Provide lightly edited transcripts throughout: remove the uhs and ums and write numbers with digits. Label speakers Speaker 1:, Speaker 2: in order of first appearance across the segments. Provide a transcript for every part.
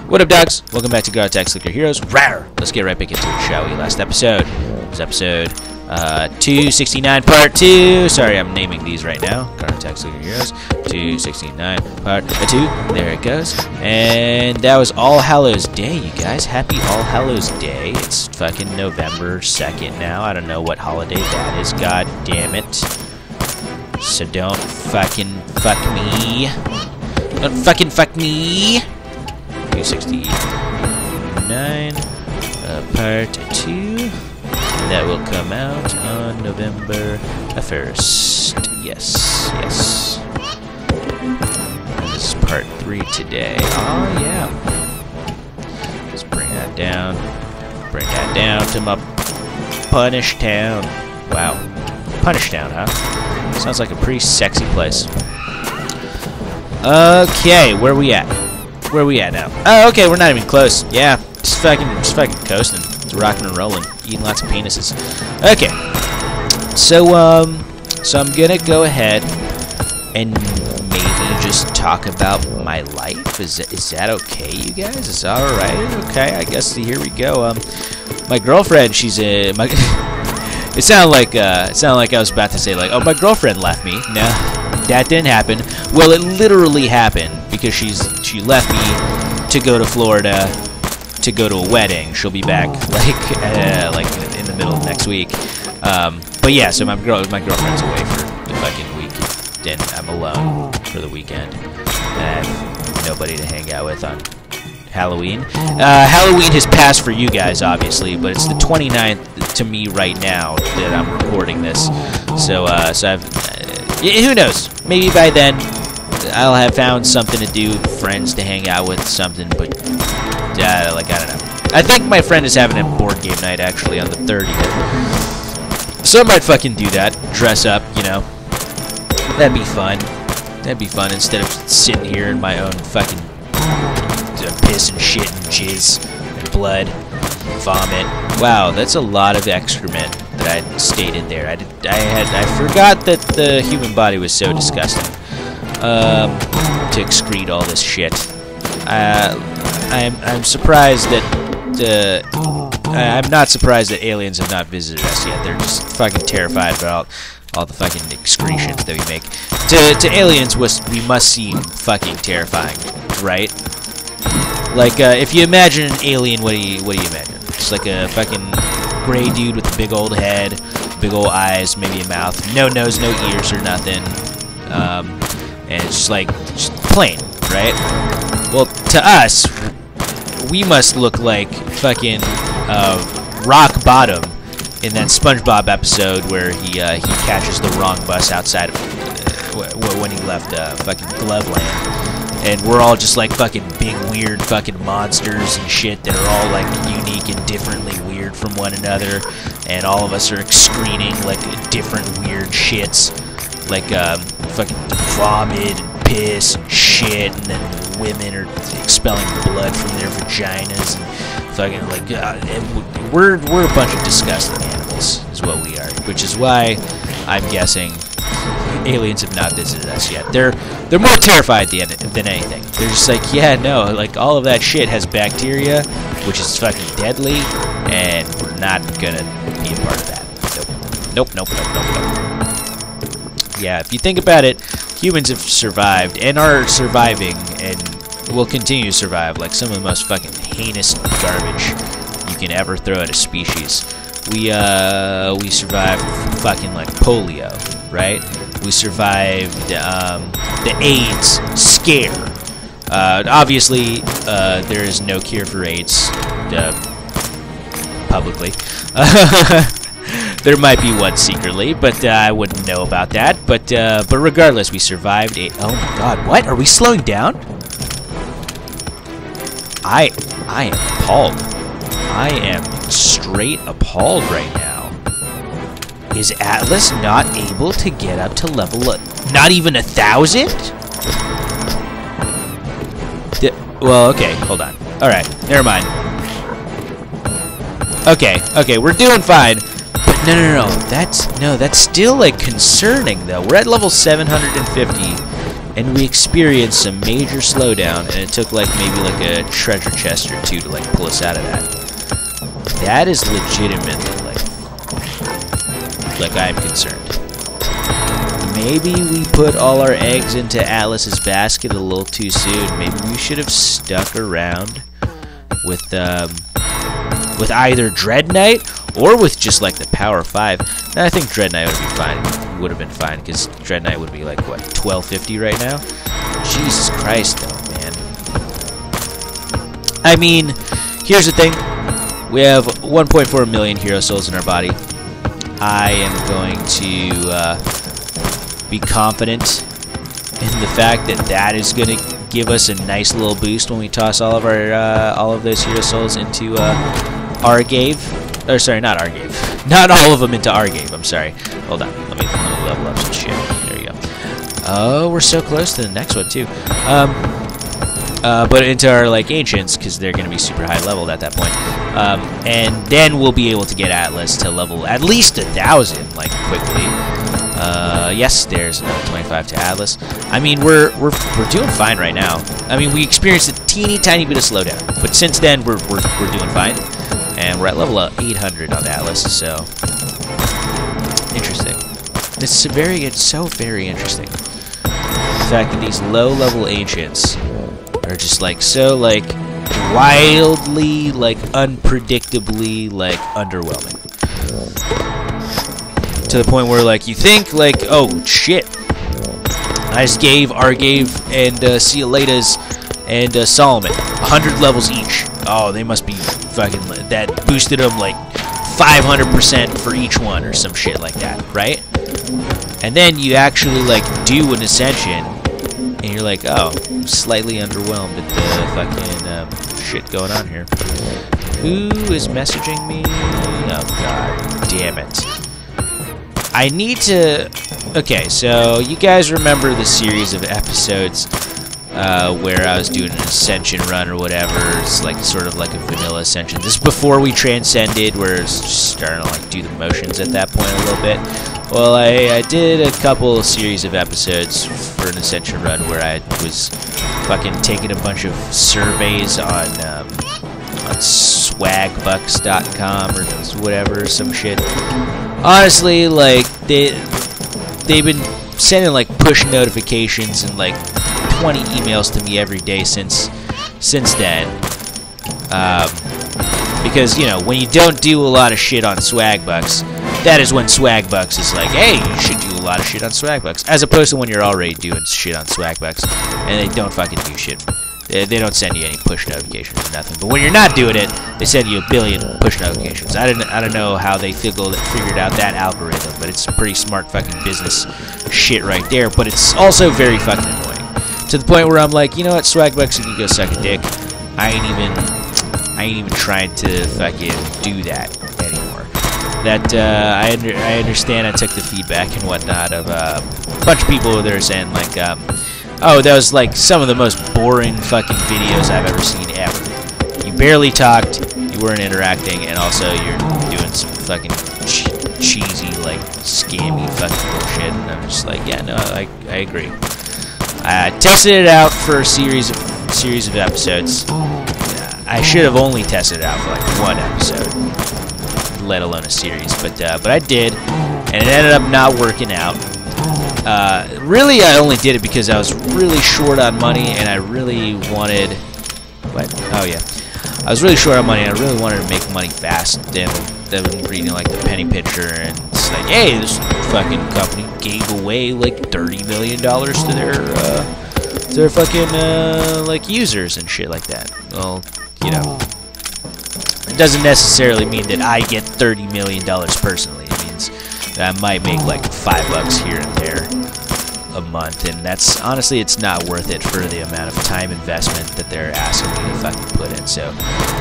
Speaker 1: What up, dogs? Welcome back to Garo Tech Slicker Heroes. Rawr! Let's get right back into it, shall we? Last episode was episode 269 part 2. Sorry, I'm naming these right now. Garo Tech Slicker Heroes 269 part 2. There it goes. And that was All Hallows Day, you guys. Happy All Hallows Day. It's fucking November 2nd now. I don't know what holiday that is. God damn it. So don't fucking fuck me. Don't fucking fuck me. 269 part 2. That will come out on November 1st. Yes, yes. And this is part 3 today. Oh, yeah. Let's bring that down. Bring that down to my Punish Town. Wow. Punish Town, huh? Sounds like a pretty sexy place. Okay, where we at? Where we at now? Oh, okay, we're not even close. Yeah, just fucking coasting. Just rocking and rolling, eating lots of penises. Okay, so I'm gonna go ahead and maybe just talk about my life. Is that okay, you guys? Is that all right? Okay, I guess here we go. My girlfriend, she's a my. It sounded like I was about to say like, oh, my girlfriend left me. No, that didn't happen. Well, it literally happened because she left me to go to Florida to go to a wedding. She'll be back like in the middle of next week. But yeah, so my girlfriend's away for the fucking week, and I'm alone for the weekend. I have nobody to hang out with on Halloween. Halloween has passed for you guys, obviously, but it's the 29th to me right now that I'm recording this. So I've who knows? Maybe by then I'll have found something to do, friends to hang out with, something. But like I don't know. I think my friend is having a board game night actually on the 30th. So I might fucking do that. Dress up, you know. That'd be fun. That'd be fun instead of sitting here in my own fucking piss and shit and jizz and blood, vomit. Wow, that's a lot of excrement that I stated there. I forgot that the human body was so disgusting to excrete all this shit. I'm surprised that I'm not surprised that aliens have not visited us yet. They're just fucking terrified about all the fucking excretions that we make. To aliens, we must seem fucking terrifying, right? Like, if you imagine an alien, what do you imagine? It's like a fucking gray dude with a big old head, big old eyes, maybe a mouth, no nose, no ears or nothing, and it's just plain, right? Well, to us, we must look like fucking Rock Bottom in that SpongeBob episode where he catches the wrong bus outside of when he left fucking Gloveland. And we're all just like fucking big weird fucking monsters and shit that are all like unique and differently weird from one another. And all of us are excreting like different weird shits. Like fucking vomit and piss and shit. And then women are expelling blood from their vaginas. And fucking like, we're a bunch of disgusting animals is what we are. Which is why I'm guessing aliens have not visited us yet. They're more terrified than anything. They're just like, yeah, no, like all of that shit has bacteria, which is fucking deadly, and we're not gonna be a part of that. Nope. Yeah, if you think about it, humans have survived and are surviving and will continue to survive like some of the most fucking heinous garbage you can ever throw at a species. We survived fucking like polio, right? We survived the AIDS scare. Obviously, there is no cure for AIDS publicly. There might be one secretly, but I wouldn't know about that. But regardless, we survived it. Oh my God! What? Are we slowing down? I am appalled. I am straight appalled right now. Is Atlas not able to get up to level not even 1,000? Well, okay, hold on. Alright, never mind. Okay, we're doing fine. But no, that's still like concerning though. We're at level 750. and we experienced some major slowdown, and it took like maybe like a treasure chest or two to like pull us out of that. That is legitimately like I'm concerned. Maybe we put all our eggs into Atlas's basket a little too soon. Maybe we should have stuck around with either Dread Knight or with just like the Power 5. And I think Dread Knight would have been fine because Dread Knight would be like what, 1250 right now. Jesus Christ, though, man. I mean, here's the thing: we have 1.4 million hero souls in our body. I am going to be confident in the fact that that is going to give us a nice little boost when we toss all of those hero souls into Argave. Or sorry, not Argave. Not all of them into Argave. I'm sorry. Hold on. Let me level up some shit. There you go. Oh, we're so close to the next one too. But into our like ancients, because they're going to be super high leveled at that point. And then we'll be able to get Atlas to level at least 1,000 like quickly. Yes, there's another 25 to Atlas. I mean, we're doing fine right now. I mean, we experienced a teeny tiny bit of slowdown, but since then we're doing fine, and we're at level 800 on Atlas. So interesting. It's so very interesting. The fact that these low-level ancients are just like so like wildly like unpredictably like underwhelming. To the point where, like, you think, like, oh, shit. I just gave Argave and Ciolatas and Solomon 100 levels each. Oh, they must be fucking... That boosted them, like, 500% for each one or some shit like that, right? And then you actually, like, do an Ascension, and you're like, oh, I'm slightly underwhelmed at the fucking shit going on here. Who is messaging me? Oh, god damn it. I need to... Okay, so you guys remember the series of episodes where I was doing an Ascension run or whatever. It's like sort of like a vanilla Ascension. This is before we transcended, where it's just starting to like do the motions at that point a little bit. Well, I did a couple series of episodes for an Ascension run where I was fucking taking a bunch of surveys on swagbucks.com or whatever, some shit. Honestly, like, they've been sending, like, push notifications and, like, 20 emails to me every day since then. Because, you know, when you don't do a lot of shit on Swagbucks, that is when Swagbucks is like, hey, you should do a lot of shit on Swagbucks. As opposed to when you're already doing shit on Swagbucks, and they don't fucking do shit. They don't send you any push notifications or nothing. But when you're not doing it, they send you a billion push notifications. I don't know how they figured out that algorithm, but it's pretty smart fucking business shit right there. But it's also very fucking annoying. To the point where I'm like, you know what, Swagbucks, you can go suck a dick. I ain't even trying to fucking do that anymore. That I understand. I took the feedback and whatnot of a bunch of people that are saying like, oh, that was like some of the most boring fucking videos I've ever seen ever. You barely talked, you weren't interacting, and also you're doing some fucking cheesy, like, scammy fucking bullshit. And I'm just like, yeah, no, I agree. I tested it out for a series of episodes. I should have only tested it out for like one episode, let alone a series. But I did, and it ended up not working out. Really, I only did it because I was really short on money, and I really wanted... What? Oh, yeah. I was really short on money, and I really wanted to make money fast. Then reading, like, the penny picture, and it's like, hey, this fucking company gave away, like, $30 million to their fucking, like, users and shit like that. Well, you know, it doesn't necessarily mean that I get $30 million personally. It means that I might make like $5 here and there a month, and that's honestly, it's not worth it for the amount of time investment that they're asking me to fucking put in. So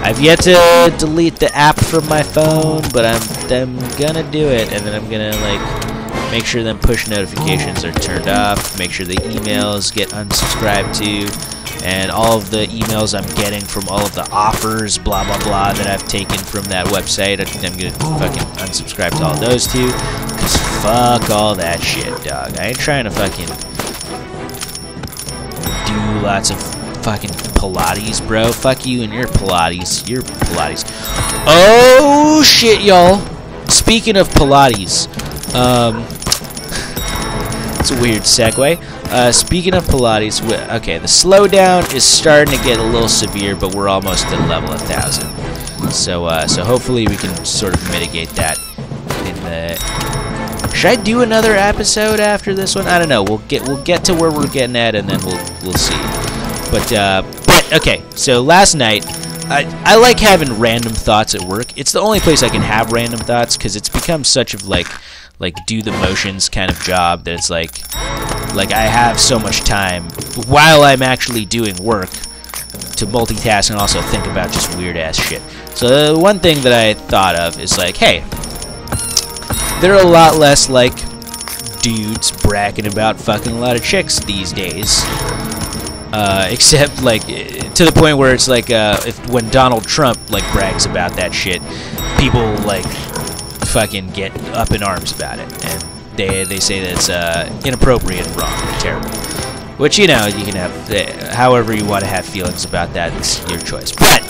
Speaker 1: I've yet to delete the app from my phone, but I'm gonna do it, and then I'm gonna like make sure them push notifications are turned off, make sure the emails get unsubscribed to, and all of the emails I'm getting from all of the offers, blah, blah, blah, that I've taken from that website, I'm going to fucking unsubscribe to all those too, because fuck all that shit, dog. I ain't trying to fucking lots of fucking Pilates, bro. Fuck you and your Pilates. Your Pilates. Oh, shit, y'all. Speaking of Pilates, it's a weird segue. Speaking of Pilates, okay, the slowdown is starting to get a little severe, but we're almost at level 1,000. So hopefully we can sort of mitigate that. Should I do another episode after this one? I don't know. We'll get to where we're getting at, and then we'll see. But okay. So last night, I like having random thoughts at work. It's the only place I can have random thoughts because it's become such of like do the motions kind of job that it's like I have so much time while I'm actually doing work to multitask and also think about just weird ass shit. So the one thing that I thought of is like, hey, there are a lot less like dudes bragging about fucking a lot of chicks these days. Except like to the point where it's like when Donald Trump like brags about that shit, people like fucking get up in arms about it, and they say that it's inappropriate and wrong and terrible. Which, you know, you can have however you want to have feelings about that. It's your choice. But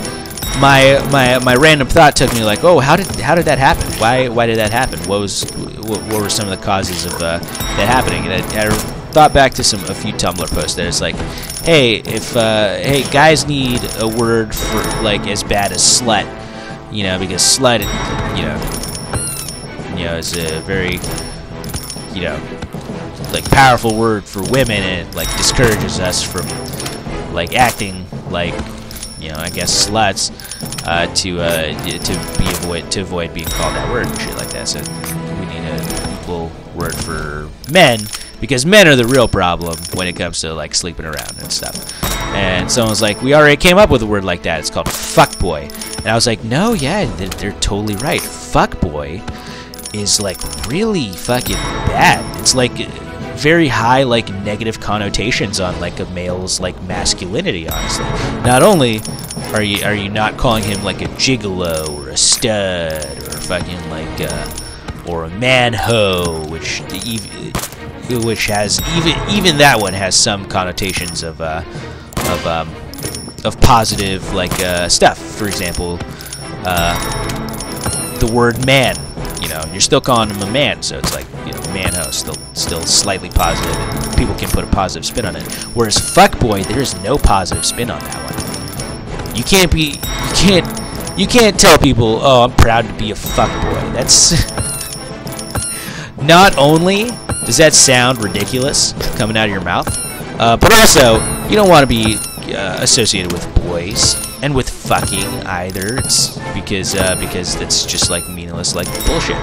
Speaker 1: my random thought took me like, oh, how did that happen? Why did that happen? What were some of the causes of that happening? And I thought back to a few Tumblr posts that it's like, hey, if hey, guys need a word for like as bad as slut, you know, because slut, you know, is a very, you know, like powerful word for women, and it like discourages us from like acting like, you know, I guess sluts to avoid being called that word and shit like that. So we need an equal word for men, because men are the real problem when it comes to like sleeping around and stuff. And someone's like, we already came up with a word like that. It's called fuckboy. And I was like, no, yeah, they're totally right. Fuckboy is like really fucking bad. It's like very high like negative connotations on like a male's like masculinity, honestly. Not only are you not calling him like a gigolo or a stud or fucking like or a man-ho, which has even that one has some connotations of positive like stuff. For example, the word man. You know, you're still calling him a man, so it's like, you know, man-ho, still slightly positive, and people can put a positive spin on it. Whereas fuckboy, there's no positive spin on that one. You can't tell people, oh, I'm proud to be a fuckboy. That's not only does that sound ridiculous coming out of your mouth, but also you don't want to be associated with boys and with fucking either. It's because it's just like meaningless like bullshit.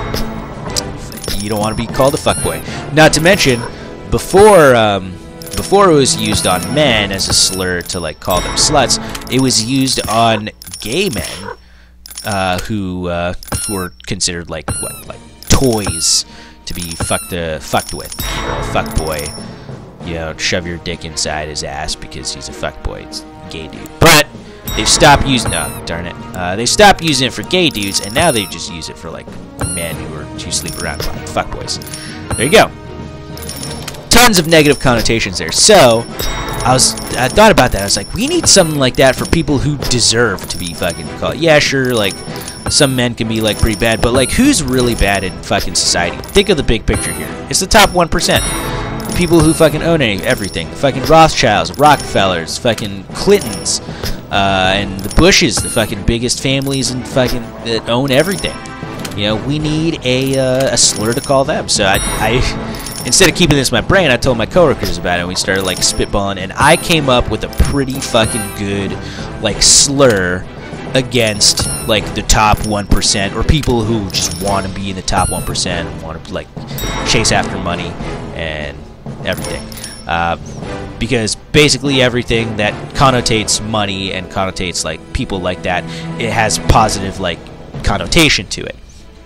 Speaker 1: You don't want to be called a fuckboy. Not to mention, before it was used on men as a slur to like call them sluts, it was used on gay men who were considered like toys to be fucked with. You know, a fuckboy, you know, shove your dick inside his ass because he's a fuckboy. It's a gay dude. But they've stopped using they stopped using it for gay dudes, and now they just use it for like men who sleep around a lot, fuckboys. There you go. Tons of negative connotations there. So I thought about that. I was like, we need something like that for people who deserve to be fucking called. Yeah, sure, like some men can be like pretty bad, but like who's really bad in fucking society? Think of the big picture here. It's the top 1%. People who fucking own everything. The fucking Rothschilds, Rockefellers, fucking Clintons, and the Bushes, the fucking biggest families and fucking that own everything. You know, we need a slur to call them. So I instead of keeping this in my brain, I told my coworkers about it, and we started like spitballing, and I came up with a pretty fucking good like slur against like the top 1%, or people who just want to be in the top 1% and want to like chase after money and everything. Because basically everything that connotates money and connotates like people like that, it has positive like connotation to it.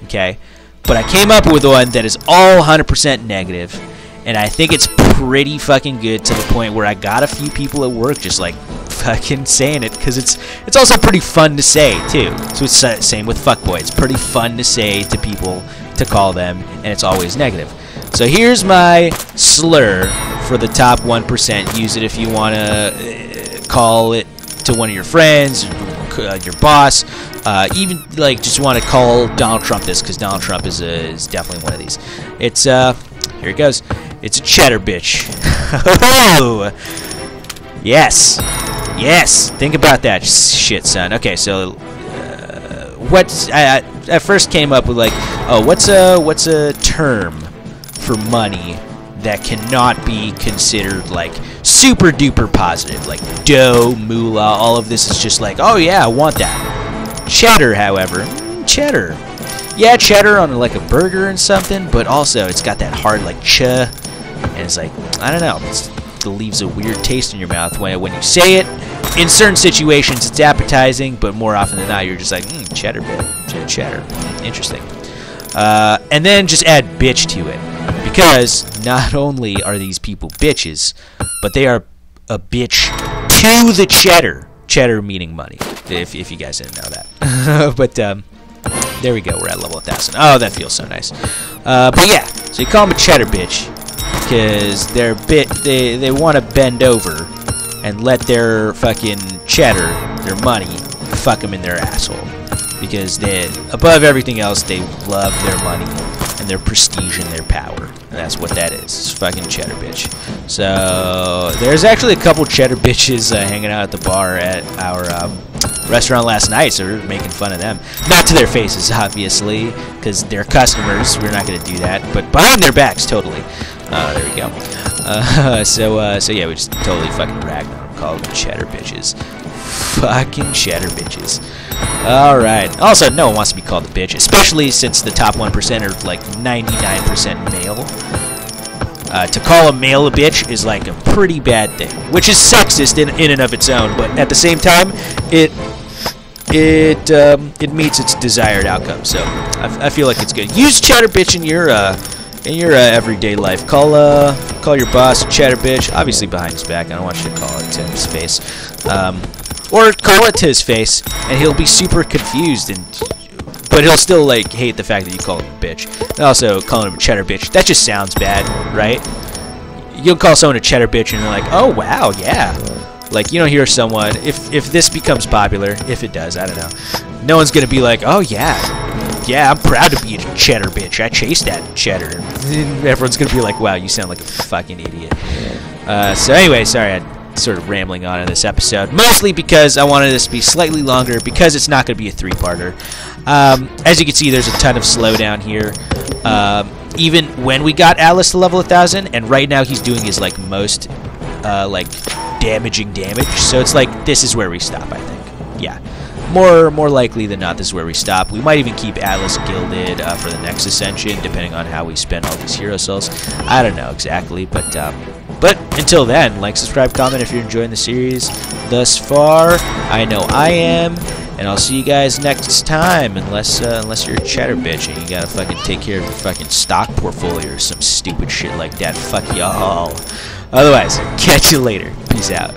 Speaker 1: Okay, but I came up with one that is all 100% negative, and I think it's pretty fucking good, to the point where I got a few people at work just like fucking saying it, because it's also pretty fun to say too. So it's the same with fuckboy. It's pretty fun to say to people, to call them, and it's always negative. So here's my slur for the top 1%. Use it if you want to call it to one of your friends, your boss, even like just want to call Donald Trump this, because Donald Trump is definitely one of these. It's here it goes. It's a cheddar bitch. Oh, yes, yes. Think about that shit, son. Okay, so I first came up with like, oh, what's a term for money that cannot be considered like super duper positive, like dough, moolah, all of this is just like, oh yeah, I want that. Cheddar, however, cheddar. Yeah, cheddar on like a burger and something, but also it's got that hard like ch, and it's like, I don't know, it leaves a weird taste in your mouth when you say it. In certain situations, it's appetizing, but more often than not, you're just like, cheddar bit, cheddar, interesting. And then just add bitch to it. Because not only are these people bitches, but they are a bitch to the cheddar. Cheddar meaning money, if you guys didn't know that. But there we go, we're at level 1000. Oh, that feels so nice. But yeah, so you call them a cheddar bitch because they want to bend over and let their fucking cheddar, their money, fuck them in their asshole. Because above everything else, they love their money and their prestige and their power. And that's what that is. It's fucking cheddar bitch. So there's actually a couple cheddar bitches hanging out at the bar at our restaurant last night, so we're making fun of them. Not to their faces, obviously, because they're customers. We're not going to do that. But behind their backs, totally. There we go. So yeah, we just totally fucking bragged on them, called them cheddar bitches. Fucking cheddar bitches. Alright. Also, no one wants to be called a bitch, especially since the top 1% are like 99% male. To call a male a bitch is like a pretty bad thing, which is sexist in and of its own, but at the same time, it meets its desired outcome. So I feel like it's good. Use cheddar bitch in your everyday life. Call your boss a cheddar bitch, obviously behind his back. I don't want you to call it to his face. Or call it to his face, and he'll be super confused, but he'll still like hate the fact that you call him a bitch. And also, calling him a cheddar bitch, that just sounds bad, right? You'll call someone a cheddar bitch, and they're like, oh wow, yeah. Like, you don't hear someone, if this becomes popular, if it does, I don't know. No one's gonna be like, oh yeah, I'm proud to be a cheddar bitch. I chased that cheddar. And everyone's gonna be like, wow, you sound like a fucking idiot. So anyway, sorry, I sort of rambling on in this episode, mostly because I wanted this to be slightly longer, because it's not going to be a 3-parter. As you can see, there's a ton of slowdown here. Even when we got Atlas to level 1000, and right now he's doing his like most like damaging damage, so it's like this is where we stop, I think. Yeah, more likely than not, this is where we stop. We might even keep Atlas gilded for the next ascension, depending on how we spend all these hero souls. I don't know exactly, but until then, like, subscribe, comment if you're enjoying the series thus far. I know I am, and I'll see you guys next time, unless you're a cheddar bitch and you gotta fucking take care of your fucking stock portfolio or some stupid shit like that. Fuck y'all. Otherwise, catch you later. Peace out.